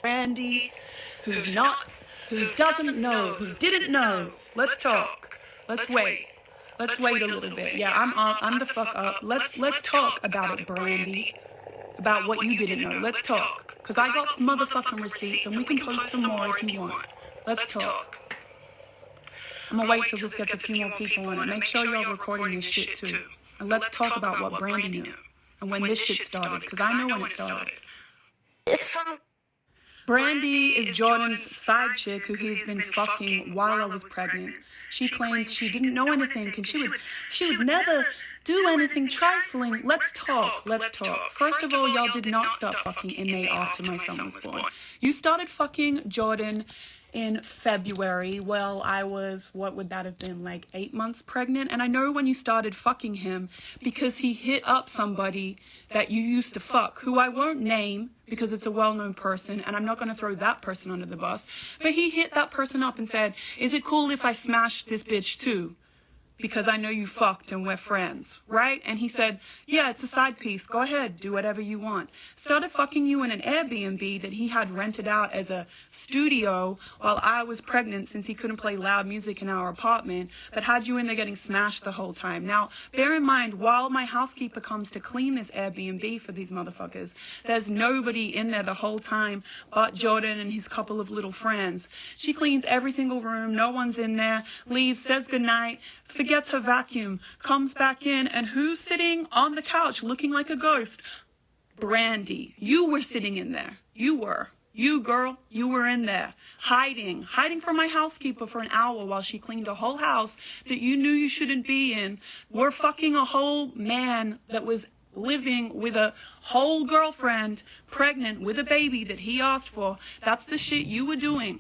Brandy, who's not, who doesn't know, who didn't know. Let's talk. Let's wait. Let's wait a little bit. Yeah, I'm the fuck up. Let's talk about it, Brandy. About what you didn't know. Let's talk. Because I got motherfucking receipts and we can post some more if you want. Let's talk. I'm gonna wait till this gets a few more people on it. Make sure y'all recording this shit too. And let's talk about what Brandy knew. And when this shit started. Because I know when it started. Brandy is Jordan's side chick who he's been fucking while I was pregnant. She claims she didn't know anything and she would never do anything trifling. Let's talk. Let's talk. First of all, y'all did not start fucking in May after my son was born. You started fucking Jordan in February. Well, I was, what would that have been, like 8 months pregnant? And I know when you started fucking him because he hit up somebody that you used to fuck, who I won't name because it's a well-known person and I'm not going to throw that person under the bus. But he hit that person up and said, is it cool if I smash this bitch too? Because I know you fucked and we're friends, right? And he said, yeah, it's a side piece. Go ahead, do whatever you want. Started fucking you in an Airbnb that he had rented out as a studio while I was pregnant since he couldn't play loud music in our apartment, but had you in there getting smashed the whole time. Now, bear in mind, while my housekeeper comes to clean this Airbnb for these motherfuckers, there's nobody in there the whole time but Jordan and his couple of little friends. She cleans every single room. No one's in there. Leaves, says goodnight, forgets her vacuum, comes back in, and who's sitting on the couch looking like a ghost? Brandy. You were sitting in there. You were. You, girl, you were in there, hiding from my housekeeper for an hour while she cleaned a whole house that you knew you shouldn't be in. We're fucking a whole man that was living with a whole girlfriend, pregnant with a baby that he asked for. That's the shit you were doing.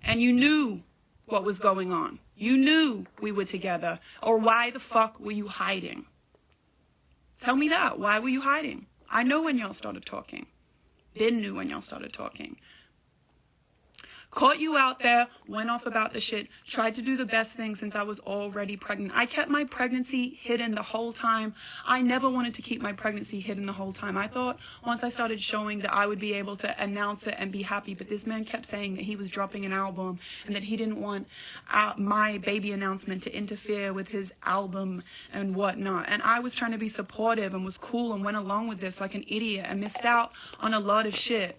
And you knew what was going on. You knew we were together. Or why the fuck were you hiding? Tell me that. Why were you hiding? I know when y'all started talking. Didn't know when y'all started talking. Caught you out there, went off about the shit, tried to do the best thing since I was already pregnant. I kept my pregnancy hidden the whole time. I never wanted to keep my pregnancy hidden the whole time. I thought once I started showing that I would be able to announce it and be happy, but this man kept saying that he was dropping an album and that he didn't want my baby announcement to interfere with his album and whatnot. And I was trying to be supportive and was cool and went along with this like an idiot and missed out on a lot of shit.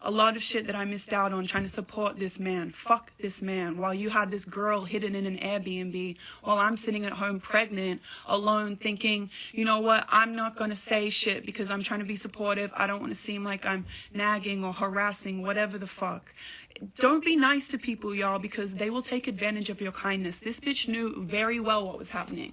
A lot of shit that I missed out on trying to support this man. Fuck this man. While you had this girl hidden in an Airbnb, while I'm sitting at home pregnant, alone, thinking, you know what, I'm not going to say shit because I'm trying to be supportive. I don't want to seem like I'm nagging or harassing, whatever the fuck. Don't be nice to people, y'all, because they will take advantage of your kindness. This bitch knew very well what was happening.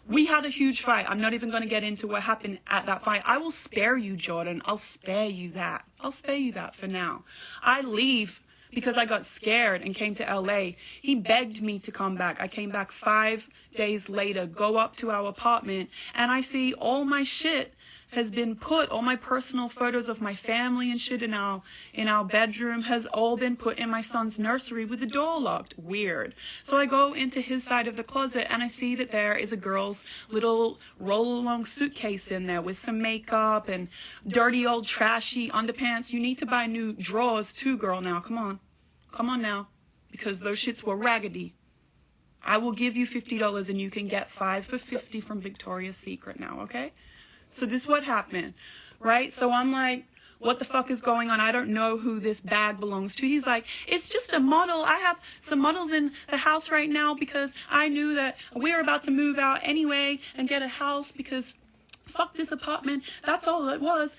We had a huge fight. I'm not even going to get into what happened at that fight. I will spare you, Jordan. I'll spare you that. I'll spare you that for now. I leave because I got scared and came to LA. He begged me to come back. I came back 5 days later, go up to our apartment, and I see all my shit has been put, all my personal photos of my family and shit in our bedroom has all been put in my son's nursery with the door locked. Weird. So I go into his side of the closet and I see that there is a girl's little roll-along suitcase in there with some makeup and dirty old trashy underpants. You need to buy new drawers too, girl, now. Come on. Come on now. Because those shits were raggedy. I will give you $50 and you can get 5 for $50 from Victoria's Secret now, okay? So this is what happened, right? So I'm like, what the fuck is going on? I don't know who this bag belongs to. He's like, it's just a model. I have some models in the house right now because I knew that we were about to move out anyway and get a house because fuck this apartment. That's all it was.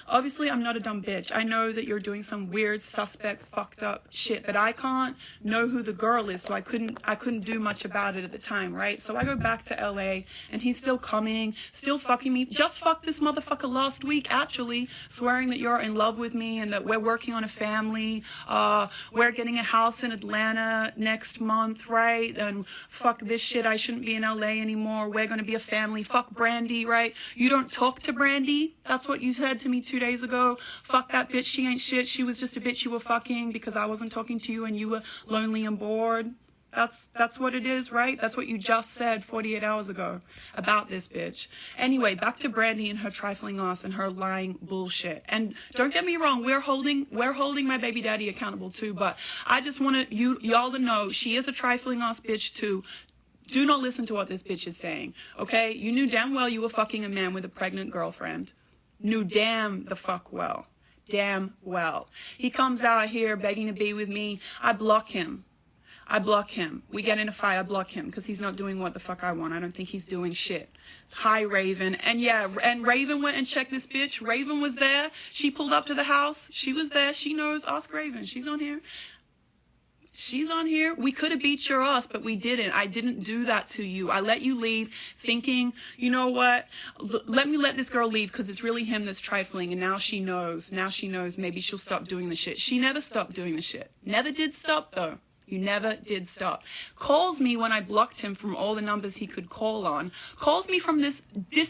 Obviously, I'm not a dumb bitch. I know that you're doing some weird, suspect, fucked up shit, but I can't know who the girl is, so I couldn't do much about it at the time, right? So I go back to LA, and he's still coming, still fucking me. Just fucked this motherfucker last week, actually, swearing that you're in love with me and that we're working on a family. We're getting a house in Atlanta next month, right? And fuck this shit. I shouldn't be in LA anymore. We're gonna be a family. Fuck Brandy, right? You don't talk to Brandy. That's what you said to me 2 days ago. Fuck that bitch. She ain't shit. She was just a bitch you were fucking because I wasn't talking to you and you were lonely and bored. That's what it is, right? That's what you just said 48 hours ago about this bitch. Anyway, back to Brandy and her trifling ass and her lying bullshit. And don't get me wrong, we're holding my baby daddy accountable too, but I just want y'all to know she is a trifling ass bitch too. Do not listen to what this bitch is saying, okay? You knew damn well you were fucking a man with a pregnant girlfriend. Knew damn the fuck well. Damn well. He comes out here begging to be with me. I block him. We get in a fight. I block him because he's not doing what the fuck I want. I don't think he's doing shit. Hi, Raven. And yeah, and Raven went and checked this bitch. Raven was there. She pulled up to the house. She was there. She knows. Ask Raven. She's on here. She's on here. We could have beat your ass, but we didn't. I didn't do that to you. I let you leave thinking, you know what? Let me let this girl leave because it's really him that's trifling. And now she knows. Now she knows maybe she'll stop doing the shit. She never stopped doing the shit. Never did stop, though. You never did stop. Calls me when I blocked him from all the numbers he could call on. Calls me from this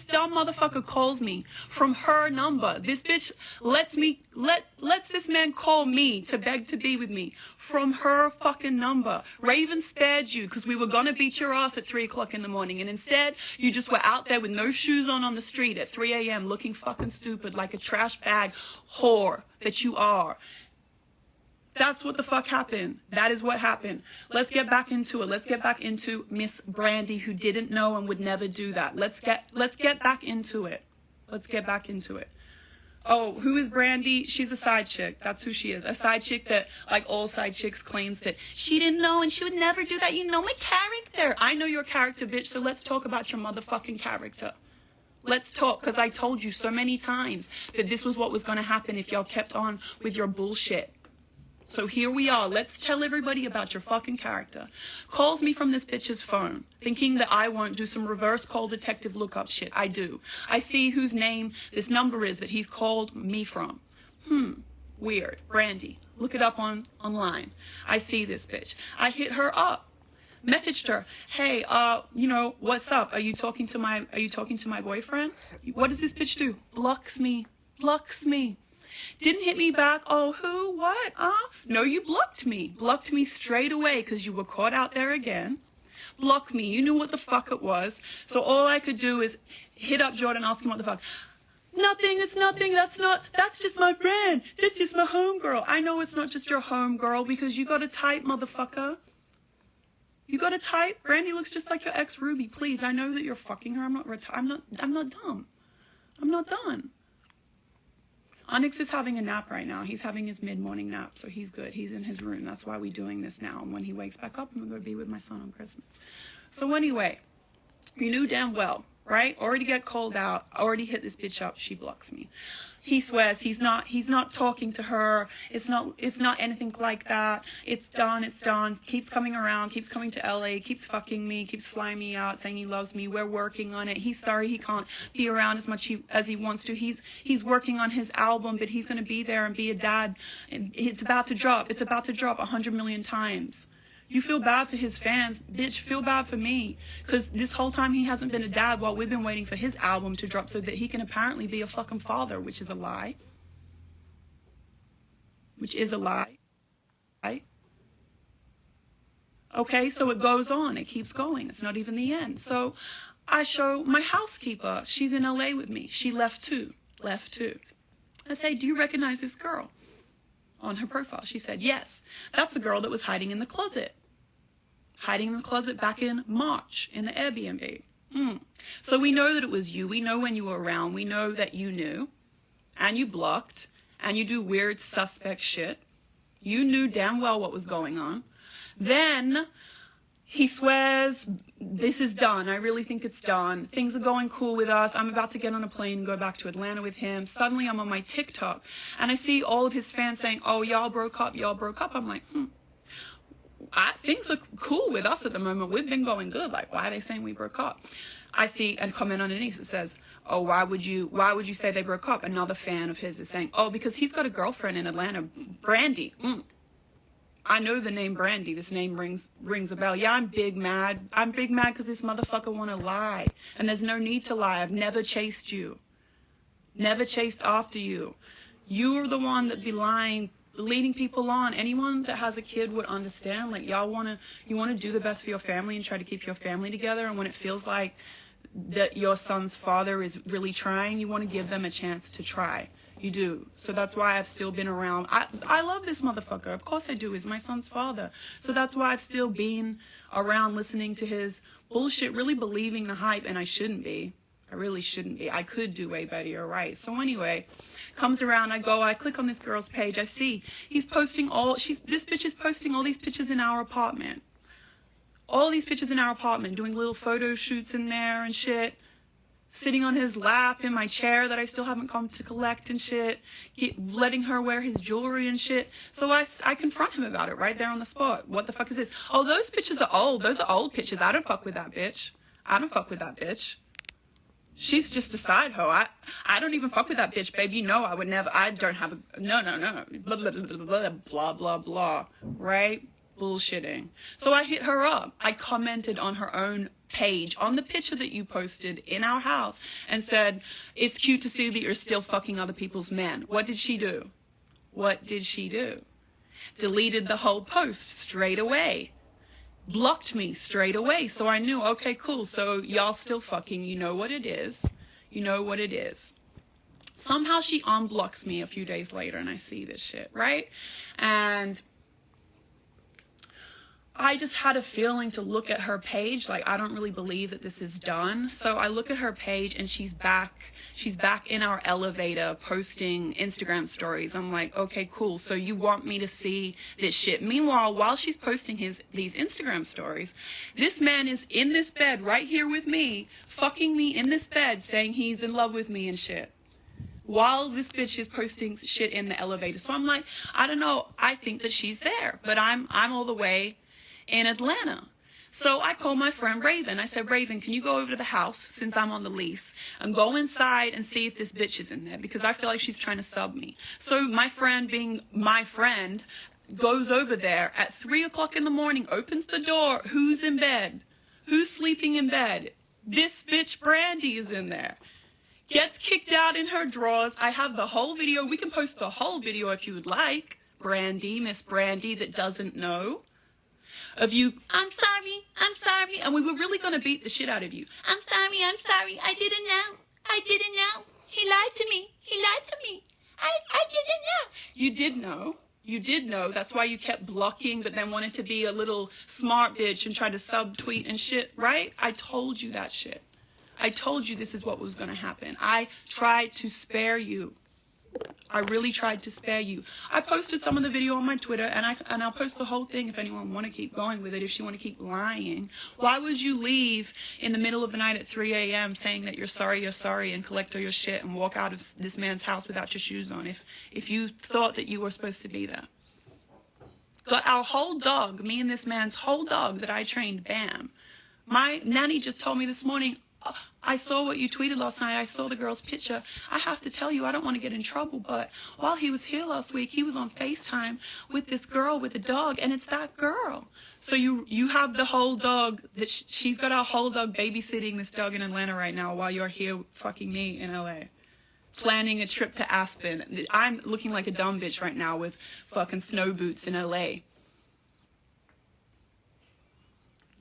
dumb motherfucker calls me from her number. This bitch lets this man call me to beg to be with me from her fucking number. Raven spared you because we were gonna beat your ass at 3 o'clock in the morning, and instead you just were out there with no shoes on the street at 3 a.m. looking fucking stupid like a trash bag whore that you are. That's what the fuck happened. That is what happened. Let's get back into it. Let's get back into Miss Brandy, who didn't know and would never do that. Let's get back into it. Let's get back into it. Oh, who is Brandy? She's a side chick. That's who she is. A side chick that, like all side chicks, claims that she didn't know and she would never do that. You know my character. I know your character, bitch, so let's talk about your motherfucking character. Let's talk, because I told you so many times that this was what was going to happen if y'all kept on with your bullshit. So here we are. Let's tell everybody about your fucking character. Calls me from this bitch's phone, thinking that I won't do some reverse call detective lookup shit. I do. I see whose name this number is that he's called me from. Weird. Brandy. Look it up online. I see this bitch. I hit her up. Messaged her. Hey, what's up? Are you talking to my boyfriend? What does this bitch do? Blocks me. Didn't hit me back. Oh, who? What? No, you blocked me. Blocked me straight away because you were caught out there again. Blocked me. You knew what the fuck it was. So all I could do is hit up Jordan, ask him what the fuck. Nothing. It's nothing. That's just my friend. That's just my homegirl. I know it's not just your homegirl because you got a type, motherfucker. You got a type. Brandy looks just like your ex Ruby. Please, I know that you're fucking her. I'm not dumb. I'm not done. Onyx is having a nap right now. He's having his mid-morning nap, so he's good. He's in his room. That's why we're doing this now. And when he wakes back up, I'm going to be with my son on Christmas. So anyway, you knew damn well, right? Already get called out. Already hit this bitch up. She blocks me. He swears he's not talking to her. It's not anything like that. It's done. Keeps coming around, keeps coming to LA, keeps fucking me, keeps flying me out, saying he loves me. We're working on it. He's sorry he can't be around as much as he wants to. He's working on his album, but he's going to be there and be a dad. It's about to drop. It's about to drop 100 million times. You feel bad for his fans. Bitch, feel bad for me. Because this whole time he hasn't been a dad while we've been waiting for his album to drop so that he can apparently be a fucking father, which is a lie. Which is a lie. Right? Okay, so it goes on. It keeps going. It's not even the end. So I show my housekeeper. She's in LA with me. She left too. I say, do you recognize this girl? On her profile. She said, yes. That's the girl that was hiding in the closet. Back in March in the Airbnb. So we know that it was you. We know when you were around. We know that you knew. And you blocked. And you do weird suspect shit. You knew damn well what was going on. Then he swears, this is done. I really think it's done. Things are going cool with us. I'm about to get on a plane and go back to Atlanta with him. Suddenly I'm on my TikTok and I see all of his fans saying, oh, y'all broke up. I'm like, things are cool with us at the moment. We've been going good. Like, why are they saying we broke up? I see a comment underneath that says, oh, why would you say they broke up? Another fan of his is saying, oh, because he's got a girlfriend in Atlanta, Brandy. I know the name Brandy. This name rings a bell. Yeah, I'm big mad. I'm big mad because this motherfucker want to lie. And there's no need to lie. I've never chased you. Never chased after you. You are the one that be lying leading people on. Anyone that has a kid would understand. Like, you want to do the best for your family and try to keep your family together. And when it feels like that your son's father is really trying, you want to give them a chance to try. You do. So that's why I've still been around. I love this motherfucker. Of course I do. He's my son's father. So that's why I've still been around listening to his bullshit, really believing the hype, and I shouldn't be. I really shouldn't be. I could do way better, you're right. So anyway, comes around, I click on this girl's page, I see he's posting this bitch is posting all these pictures in our apartment. All these pictures in our apartment, doing little photo shoots in there and shit. Sitting on his lap in my chair that I still haven't come to collect and shit. Letting her wear his jewelry and shit. So I confront him about it right there on the spot. What the fuck is this? Oh, those pictures are old. Those are old pictures. I don't fuck with that bitch. I don't fuck with that bitch. She's just a side hoe. I don't even fuck with that bitch, babe. You know I would never. I don't have a... No. Blah, blah, blah, blah, blah, blah. Right? Bullshitting. So I hit her up. I commented on her own page on the picture that you posted in our house and said, it's cute to see that you're still fucking other people's men. What did she do? What did she do? Deleted the whole post straight away. Blocked me straight away. So I knew, okay, cool. So y'all still fucking, you know what it is. You know what it is. Somehow she unblocks me a few days later and I see this shit, right? And I just had a feeling to look at her page. Like, I don't really believe that this is done. So I look at her page and she's back in our elevator posting Instagram stories. I'm like, okay, cool. So you want me to see this shit. Meanwhile, while she's posting these Instagram stories, this man is in this bed right here with me, fucking me in this bed, saying he's in love with me and shit, while this bitch is posting shit in the elevator. So I'm like, I don't know. I think that she's there, but I'm all the way in Atlanta. So I called my friend Raven. I said, Raven, can you go over to the house since I'm on the lease and go inside and see if this bitch is in there, because I feel like she's trying to sub me. So my friend, being my friend, goes over there at 3 o'clock in the morning, opens the door. Who's in bed? Who's sleeping in bed? This bitch Brandy is in there. Gets kicked out in her drawers. I have the whole video. We can post the whole video if you would like. Brandy, Miss Brandy that doesn't know. Of you, I'm sorry, and we were really going to beat the shit out of you. I'm sorry, I didn't know. He lied to me, I didn't know. You did know, that's why you kept blocking, but then wanted to be a little smart bitch and tried to subtweet and shit, right? I told you that shit. I told you this is what was going to happen. I tried to spare you. I really tried to spare you. I posted some of the video on my Twitter, and I'll post the whole thing if anyone want to keep going with it, if she want to keep lying. Why would you leave in the middle of the night at 3 a.m. saying that you're sorry, and collect all your shit and walk out of this man's house without your shoes on if you thought that you were supposed to be there? Got our whole dog, me and this man's whole dog that I trained, Bam. My nanny just told me this morning, I saw what you tweeted last night. I saw the girl's picture. I have to tell you, I don't want to get in trouble, but while he was here last week, he was on FaceTime with this girl with a dog, and it's that girl. So you have the whole dog, that she's got our whole dog babysitting this dog in Atlanta right now while you're here fucking me in LA. Planning a trip to Aspen. I'm looking like a dumb bitch right now with fucking snow boots in LA.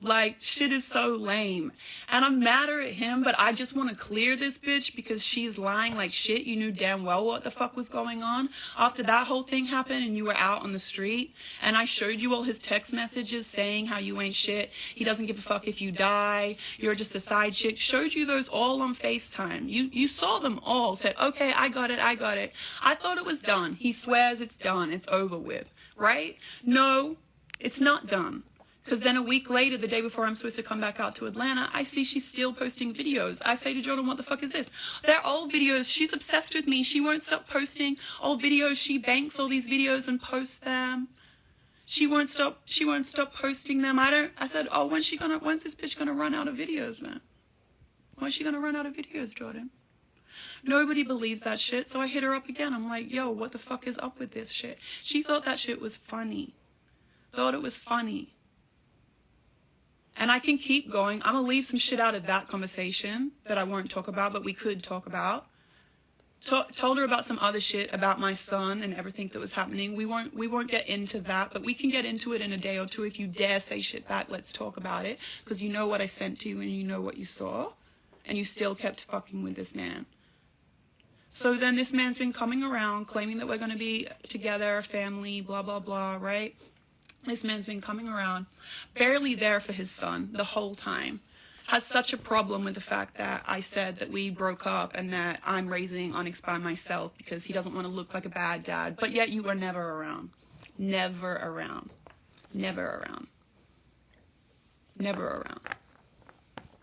Like, shit is so lame. And I'm madder at him, but I just want to clear this bitch because she's lying like shit. You knew damn well what the fuck was going on after that whole thing happened and you were out on the street. And I showed you all his text messages saying how you ain't shit. He doesn't give a fuck if you die. You're just a side chick. Showed you those all on FaceTime. You saw them all. Said, okay, I got it. I thought it was done. He swears it's done. It's over with. Right? No, it's not done. Because then a week later, the day before I'm supposed to come back out to Atlanta, I see she's still posting videos. I say to Jordan, what the fuck is this? They're old videos. She's obsessed with me. She won't stop posting old videos. She banks all these videos and posts them. She won't stop posting them. I said, oh, when's this bitch gonna run out of videos, man? When's she gonna run out of videos, Jordan? Nobody believes that shit. So I hit her up again. I'm like, yo, what the fuck is up with this shit? She thought that shit was funny. Thought it was funny. And I can keep going. I'm going to leave some shit out of that conversation that I won't talk about, but we could talk about. Told her about some other shit about my son and everything that was happening. We won't get into that, but we can get into it in a day or two. If you dare say shit back, let's talk about it, because you know what I sent to you and you know what you saw, and you still kept fucking with this man. So then this man's been coming around claiming that we're going to be together, family, blah blah blah, right? This man's been coming around, barely there for his son the whole time. Has such a problem with the fact that I said that we broke up and that I'm raising Onyx by myself because he doesn't want to look like a bad dad. But yet you were never around. Never around. Never around. Never around.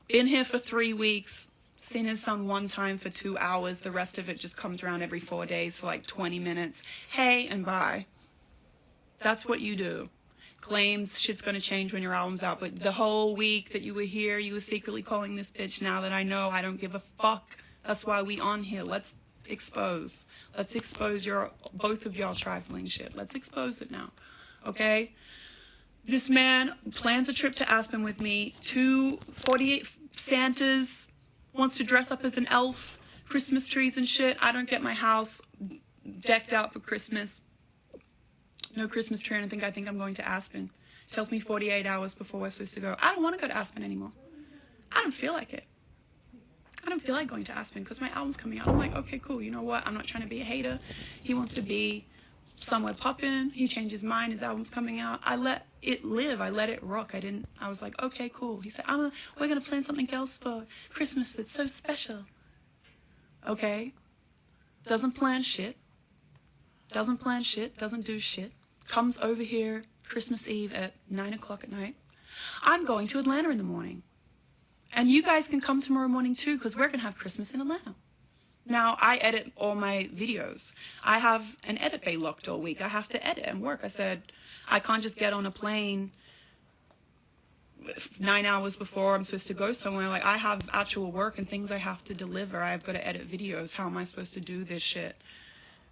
Been here for 3 weeks. Seen his son one time for 2 hours. The rest of it just comes around every 4 days for like 20 minutes. Hey and bye. That's what you do. Claims shit's gonna change when your album's out, but the whole week that you were here, you were secretly calling this bitch. Now that I know, I don't give a fuck. That's why we on here. Let's expose your both of y'all trifling shit. Let's expose it now, okay? This man plans a trip to Aspen with me. 48 Santas, wants to dress up as an elf, Christmas trees and shit. I don't get my house decked out for Christmas. No Christmas tree, and I think I'm going to Aspen. Tells me 48 hours before we're supposed to go. I don't want to go to Aspen anymore. I don't feel like it. I don't feel like going to Aspen because my album's coming out. I'm like, okay, cool. You know what? I'm not trying to be a hater. He wants to be somewhere poppin'. He changed his mind. His album's coming out. I let it live. I let it rock. I was like, okay, cool. He said, we're going to plan something else for Christmas that's so special. Okay. Doesn't plan shit. Doesn't plan shit. Doesn't do shit. Comes over here Christmas Eve at 9 o'clock at night. I'm going to Atlanta in the morning. And you guys can come tomorrow morning too, because we're going to have Christmas in Atlanta. Now, I edit all my videos. I have an edit bay locked all week. I have to edit and work. I said, I can't just get on a plane 9 hours before I'm supposed to go somewhere. Like, I have actual work and things I have to deliver. I've got to edit videos. How am I supposed to do this shit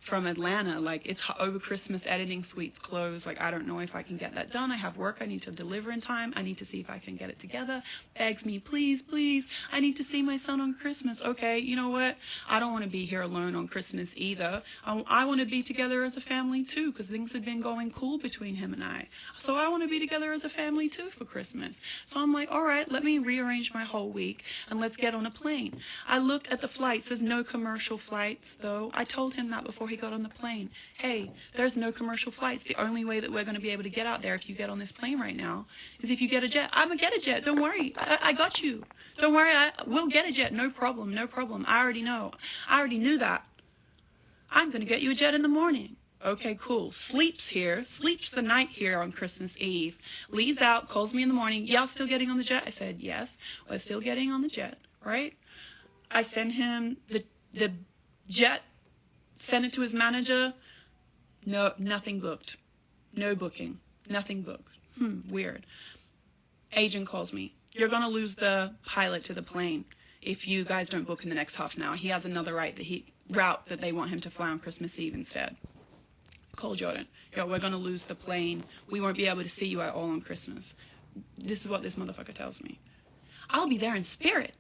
from Atlanta? Like, it's over Christmas, editing suites closed. Like, I don't know if I can get that done. I have work I need to deliver in time. I need to see if I can get it together. Begs me, please, please, I need to see my son on Christmas. Okay, you know what? I don't want to be here alone on Christmas either. I want to be together as a family too, because things have been going cool between him and I. So I want to be together as a family too for Christmas. So I'm like, all right, let me rearrange my whole week and let's get on a plane. I looked at the flights. There's no commercial flights though. I told him that before he got on the plane. Hey, there's no commercial flights. The only way that we're going to be able to get out there if you get on this plane right now is if you get a jet. I'm going to get a jet. Don't worry. I got you. Don't worry. We'll get a jet. No problem. No problem. I already know. I already knew that. I'm going to get you a jet in the morning. Okay, cool. Sleeps the night here on Christmas Eve. Leaves out, calls me in the morning. Y'all still getting on the jet? I said, yes, we're still getting on the jet, right? I send him the jet. Sent it to his manager. No, nothing booked. No booking. Nothing booked. Weird. Agent calls me. You're going to lose the pilot to the plane if you guys don't book in the next half an hour. He has another route that they want him to fly on Christmas Eve instead. Call Jordan. Yo, we're going to lose the plane. We won't be able to see you at all on Christmas. This is what this motherfucker tells me. I'll be there in spirit.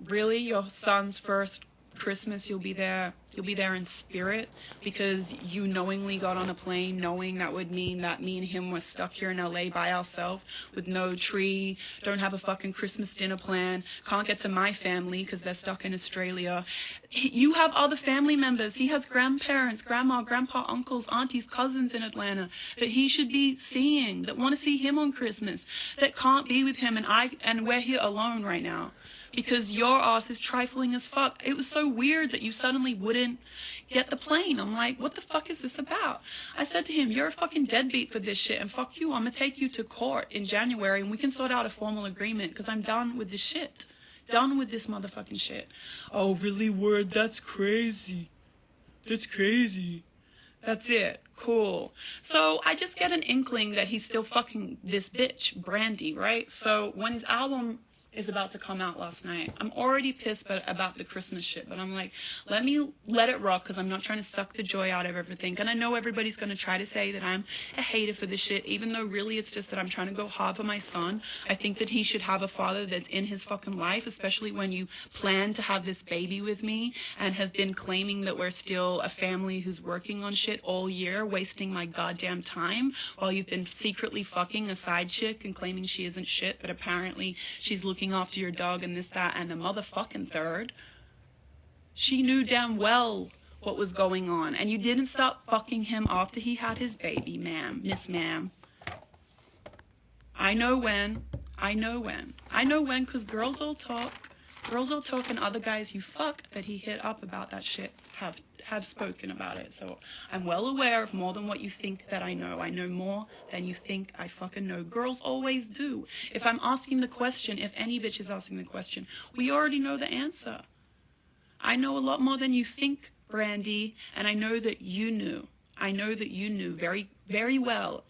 Really? Your son's first Christmas, you'll be there in spirit because you knowingly got on a plane knowing that would mean that me and him were stuck here in LA by ourselves with no tree, don't have a fucking Christmas dinner plan, can't get to my family because they're stuck in Australia. You have other family members. He has grandparents, grandma, grandpa, uncles, aunties, cousins in Atlanta that he should be seeing, that want to see him on Christmas, that can't be with him, and we're here alone right now. Because your ass is trifling as fuck. It was so weird that you suddenly wouldn't get the plane. I'm like, what the fuck is this about? I said to him, you're a fucking deadbeat for this shit, and fuck you. I'm gonna take you to court in January, and we can sort out a formal agreement, because I'm done with this shit. Done with this motherfucking shit. Oh, really, word? That's crazy. That's crazy. That's it. Cool. So I just get an inkling that he's still fucking this bitch, Brandy, right? So when his album is about to come out last night. I'm already pissed about the Christmas shit, but I'm like, let me let it rock, because I'm not trying to suck the joy out of everything. And I know everybody's going to try to say that I'm a hater for this shit, even though really it's just that I'm trying to go hard for my son. I think that he should have a father that's in his fucking life, especially when you plan to have this baby with me and have been claiming that we're still a family who's working on shit all year, wasting my goddamn time while you've been secretly fucking a side chick and claiming she isn't shit, but apparently she's looking after your dog and this, that, and the motherfucking third. She knew damn well what was going on, and you didn't stop fucking him after he had his baby, ma'am, Miss Ma'am. I know when, because girls all talk, and other guys you fuck that he hit up about that shit have spoken about it. So I'm well aware of more than what you think that I know. I know more than you think I fucking know. Girls always do. If I'm asking the question, if any bitch is asking the question, we already know the answer. I know a lot more than you think, Brandy, and I know that you knew. I know that you knew very, very well.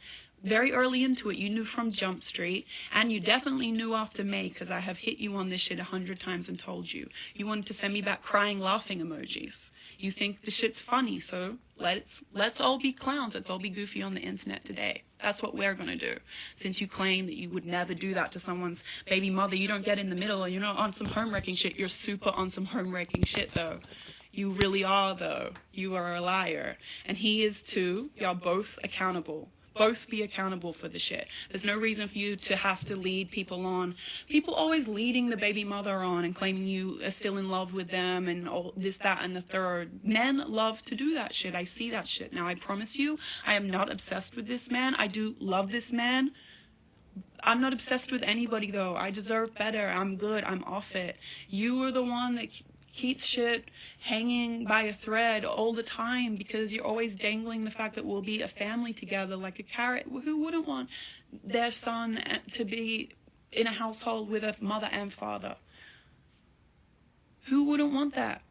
Very early into it, you knew from Jump Street, and you definitely knew after May, because I have hit you on this shit 100 times and told you. You wanted to send me back crying, laughing emojis. You think the shit's funny, so let's all be clowns. Let's all be goofy on the internet today. That's what we're going to do. Since you claim that you would never do that to someone's baby mother, you don't get in the middle, and you're not on some home-wrecking shit. You're super on some home-wrecking shit, though. You really are, though. You are a liar. And he is, too. Y'all both accountable. Both be accountable for the shit. There's no reason for you to have to lead people on. People always leading the baby mother on and claiming you are still in love with them and all this, that, and the third. Men love to do that shit. I see that shit. Now, I promise you, I am not obsessed with this man. I do love this man. I'm not obsessed with anybody, though. I deserve better. I'm good. I'm off it. You are the one that keeps shit hanging by a thread all the time, because you're always dangling the fact that we'll be a family together like a carrot. Who wouldn't want their son to be in a household with a mother and father? Who wouldn't want that?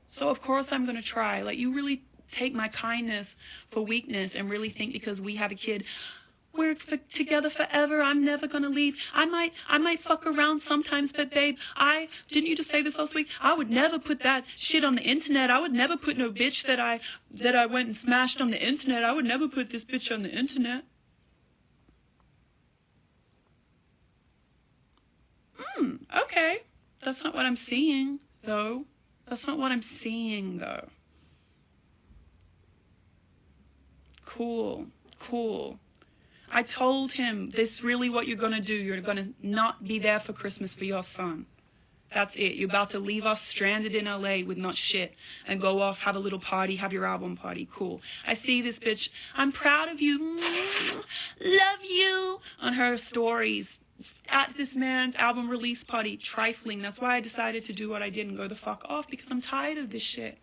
So of course I'm going to try. Like, you really take my kindness for weakness and really think because we have a kid, we're together forever. I'm never gonna leave. I might fuck around sometimes, but babe, didn't you just say this last week? I would never put that shit on the internet. I would never put no bitch that I went and smashed on the internet. I would never put this bitch on the internet. Okay. That's not what I'm seeing, though. That's not what I'm seeing, though. Cool. I told him, this really what you're going to do. You're going to not be there for Christmas for your son. That's it. You're about to leave us stranded in LA with not shit and go off, have a little party, have your album party. Cool. I see this bitch. I'm proud of you. Love you. On her stories at this man's album release party. Trifling. That's why I decided to do what I did and go the fuck off, because I'm tired of this shit.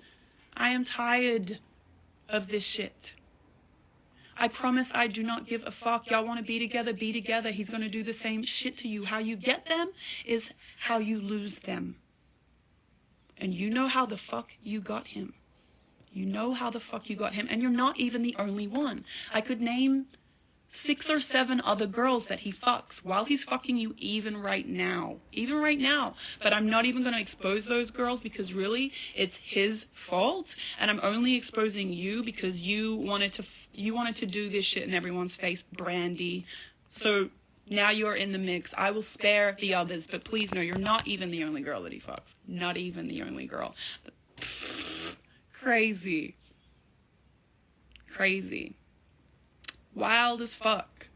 I am tired of this shit. I promise I do not give a fuck. Y'all want to be together, be together. He's going to do the same shit to you. How you get them is how you lose them. And you know how the fuck you got him. You know how the fuck you got him. And you're not even the only one. I could name 6 or 7 other girls that he fucks while he's fucking you even right now. Even right now. But I'm not even going to expose those girls, because really it's his fault. And I'm only exposing you because you wanted to do this shit in everyone's face, Brandy. So now you're in the mix. I will spare the others, but please know you're not even the only girl that he fucks. Not even the only girl. Crazy. Wild as fuck.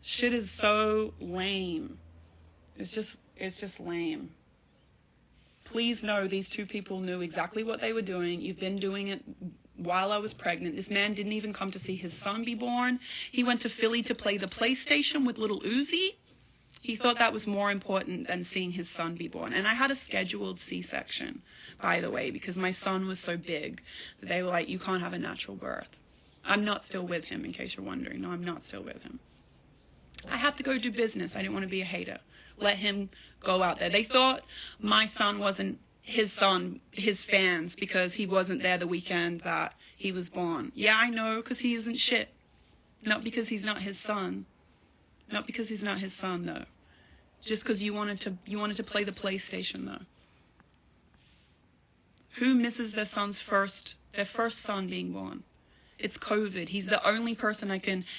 Shit is so lame. It's just lame. Please know these 2 people knew exactly what they were doing. You've been doing it while I was pregnant. This man didn't even come to see his son be born. He went to Philly to play the PlayStation with little Uzi. He thought that was more important than seeing his son be born. And I had a scheduled C-section, by the way, because my son was so big that they were like, you can't have a natural birth. I'm not still with him, in case you're wondering. No, I'm not still with him. I have to go do business. I didn't want to be a hater. Let him go out there. They thought my son wasn't his son, his fans, because he wasn't there the weekend that he was born. Yeah, I know, because he isn't shit. Not because he's not his son. Not because he's not his son, though. Just because you wanted to play the PlayStation, though. Who misses their first son being born? It's COVID. He's the only person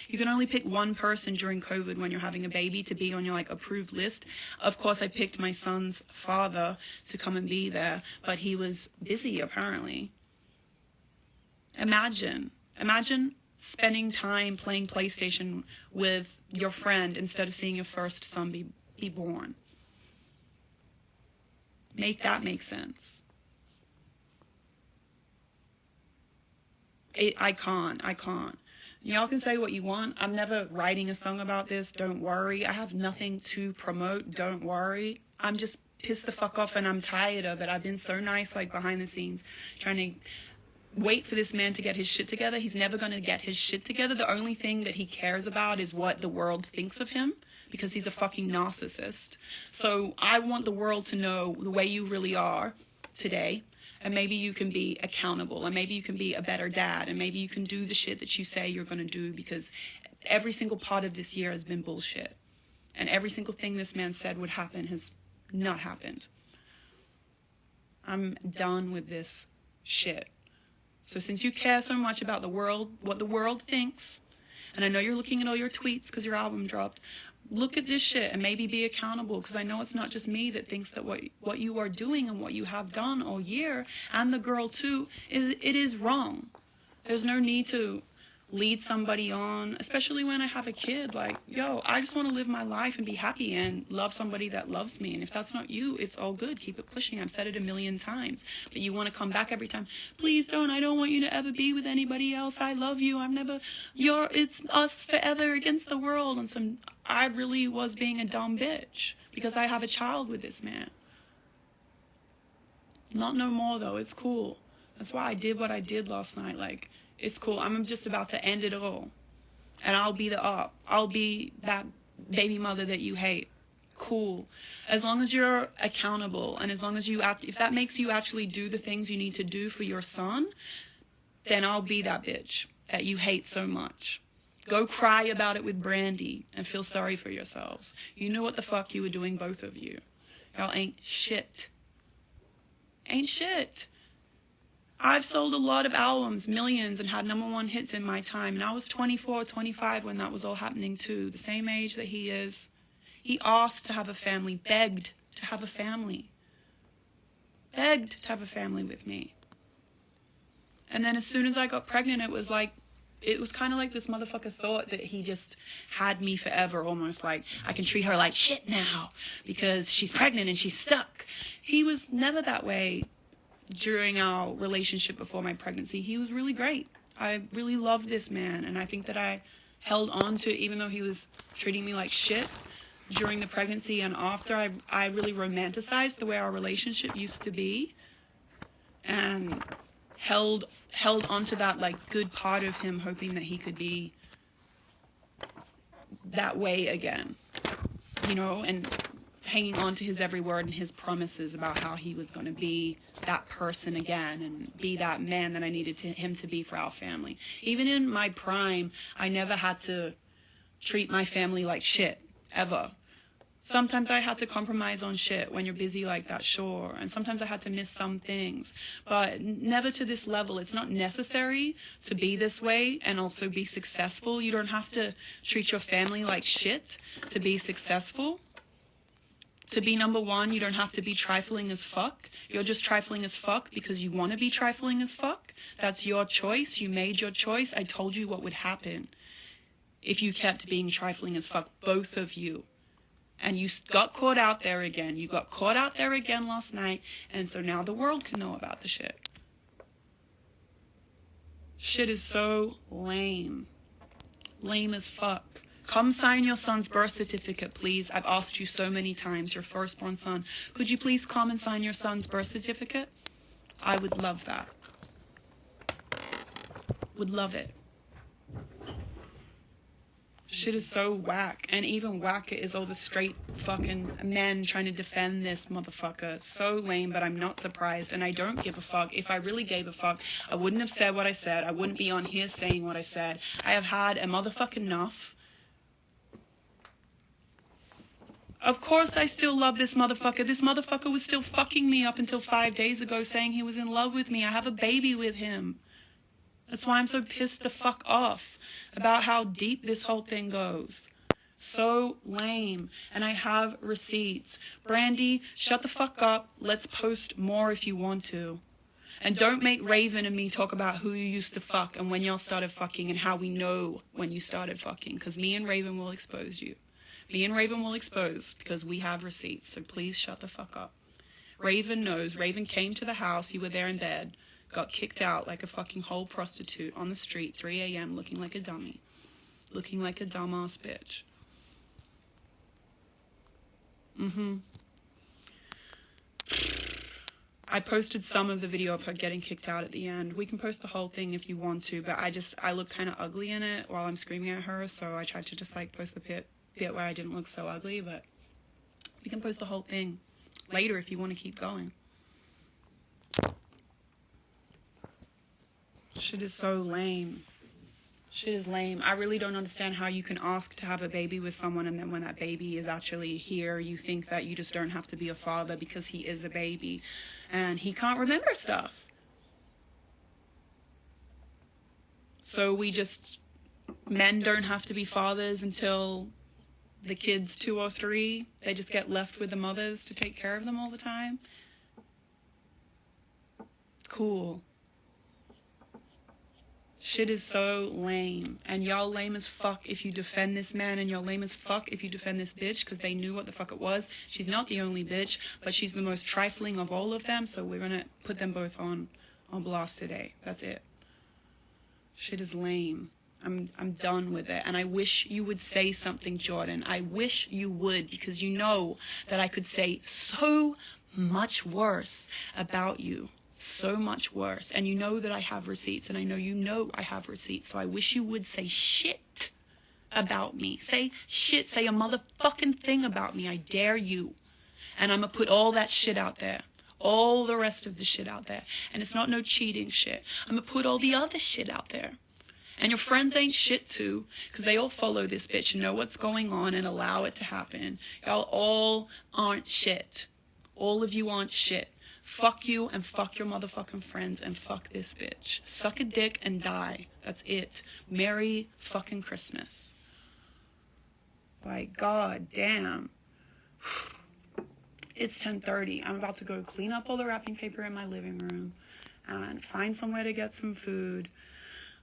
you can only pick one person during COVID when you're having a baby to be on your like approved list. Of course, I picked my son's father to come and be there, but he was busy apparently. Imagine spending time playing PlayStation with your friend instead of seeing your first son be born. Make that make sense. I can't. Y'all can say what you want. I'm never writing a song about this. Don't worry. I have nothing to promote. Don't worry. I'm just pissed the fuck off and I'm tired of it. I've been so nice, like, behind the scenes, trying to wait for this man to get his shit together. He's never going to get his shit together. The only thing that he cares about is what the world thinks of him, because he's a fucking narcissist. So I want the world to know the way you really are today. And maybe you can be accountable, and maybe you can be a better dad, and maybe you can do the shit that you say you're going to do, because every single part of this year has been bullshit. And every single thing this man said would happen has not happened. I'm done with this shit. So since you care so much about the world, what the world thinks, and I know you're looking at all your tweets because your album dropped, look at this shit and maybe be accountable, because I know it's not just me that thinks that what you are doing and what you have done all year, and the girl too, it is wrong. There's no need to lead somebody on, especially when I have a kid. Like, yo, I just want to live my life and be happy and love somebody that loves me. And if that's not you, it's all good. Keep it pushing. I've said it a million times. But you want to come back every time. Please don't. I don't want you to ever be with anybody else. I love you. It's us forever against the world. And I really was being a dumb bitch because I have a child with this man. Not no more, though. It's cool. That's why I did what I did last night. Like, it's cool. I'm just about to end it all. And I'll be the op. I'll be that baby mother that you hate. Cool. As long as you're accountable, and as long as if that makes you actually do the things you need to do for your son, then I'll be that bitch that you hate so much. Go cry about it with Brandy and feel sorry for yourselves. You know what the fuck you were doing, both of you. Y'all ain't shit. Ain't shit. I've sold a lot of albums, millions, and had #1 hits in my time. And I was 24, 25 when that was all happening too. The same age that he is. He asked to have a family, begged to have a family. Begged to have a family with me. And then as soon as I got pregnant, it was kind of like this motherfucker thought that he just had me forever, almost like I can treat her like shit now because she's pregnant and she's stuck. He was never that way during our relationship before my pregnancy. He was really great. I really loved this man, and I think that I held on to it even though he was treating me like shit during the pregnancy and after. I really romanticized the way our relationship used to be and held onto that like good part of him, hoping that he could be that way again, and hanging on to his every word and his promises about how he was going to be that person again and be that man that I needed him to be for our family. Even in my prime, I never had to treat my family like shit, ever. Sometimes I had to compromise on shit when you're busy like that, sure. And sometimes I had to miss some things, but never to this level. It's not necessary to be this way and also be successful. You don't have to treat your family like shit to be successful. To be #1, you don't have to be trifling as fuck. You're just trifling as fuck because you want to be trifling as fuck. That's your choice. You made your choice. I told you what would happen if you kept being trifling as fuck, both of you. And you got caught out there again. You got caught out there again last night, and so now the world can know about the shit. Shit is so lame. Lame as fuck. Come sign your son's birth certificate, please. I've asked you so many times, your firstborn son. Could you please come and sign your son's birth certificate? I would love that. Would love it. Shit is so whack. And even whacker is all the straight fucking men trying to defend this motherfucker. So lame, but I'm not surprised. And I don't give a fuck. If I really gave a fuck, I wouldn't have said what I said. I wouldn't be on here saying what I said. I have had a motherfucking enough. Of course I still love this motherfucker. This motherfucker was still fucking me up until 5 days ago, saying he was in love with me. I have a baby with him. That's why I'm so pissed the fuck off about how deep this whole thing goes. So lame. And I have receipts. Brandy, shut the fuck up. Let's post more if you want to. And don't make Raven and me talk about who you used to fuck and when y'all started fucking and how we know when you started fucking. Because me and Raven will expose you. Me and Raven will expose because we have receipts. So please shut the fuck up. Raven knows. Raven came to the house. You were there in bed. Got kicked out like a fucking whole prostitute on the street, 3 a.m. looking like a dummy. Looking like a dumbass bitch. I posted some of the video of her getting kicked out at the end. We can post the whole thing if you want to, but I look kind of ugly in it while I'm screaming at her, so I tried to just like post the bit where I didn't look so ugly, but we can post the whole thing later if you want to keep going. Shit is so lame. Shit is lame. I really don't understand how you can ask to have a baby with someone and then when that baby is actually here, you think that you just don't have to be a father because he is a baby and he can't remember stuff. So men don't have to be fathers until the kid's 2 or 3. They just get left with the mothers to take care of them all the time. Cool. Shit is so lame. And y'all lame as fuck if you defend this man, and y'all lame as fuck if you defend this bitch, because they knew what the fuck it was. She's not the only bitch, but she's the most trifling of all of them, so we're gonna put them both on blast today. That's it. Shit is lame. I'm done with it. And I wish you would say something, Jordan. I wish you would, because you know that I could say so much worse about you. So much worse. And you know that I have receipts, and I know you know I have receipts. So I wish you would say shit about me. Say shit. Say a motherfucking thing about me. I dare you. And I'm gonna put all that shit out there. All the rest of the shit out there. And it's not no cheating shit. I'm gonna put all the other shit out there. And your friends ain't shit too, because they all follow this bitch and know what's going on and allow it to happen. Y'all all aren't shit. All of you aren't shit. Fuck you and fuck your motherfucking friends and fuck this bitch. Suck a dick and die. That's it. Merry fucking Christmas. Like, god damn. It's 10:30. I'm about to go clean up all the wrapping paper in my living room and find somewhere to get some food.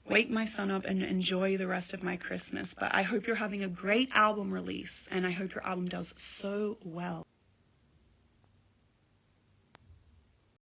Wake my son up and enjoy the rest of my Christmas. But I hope you're having a great album release, and I hope your album does so well.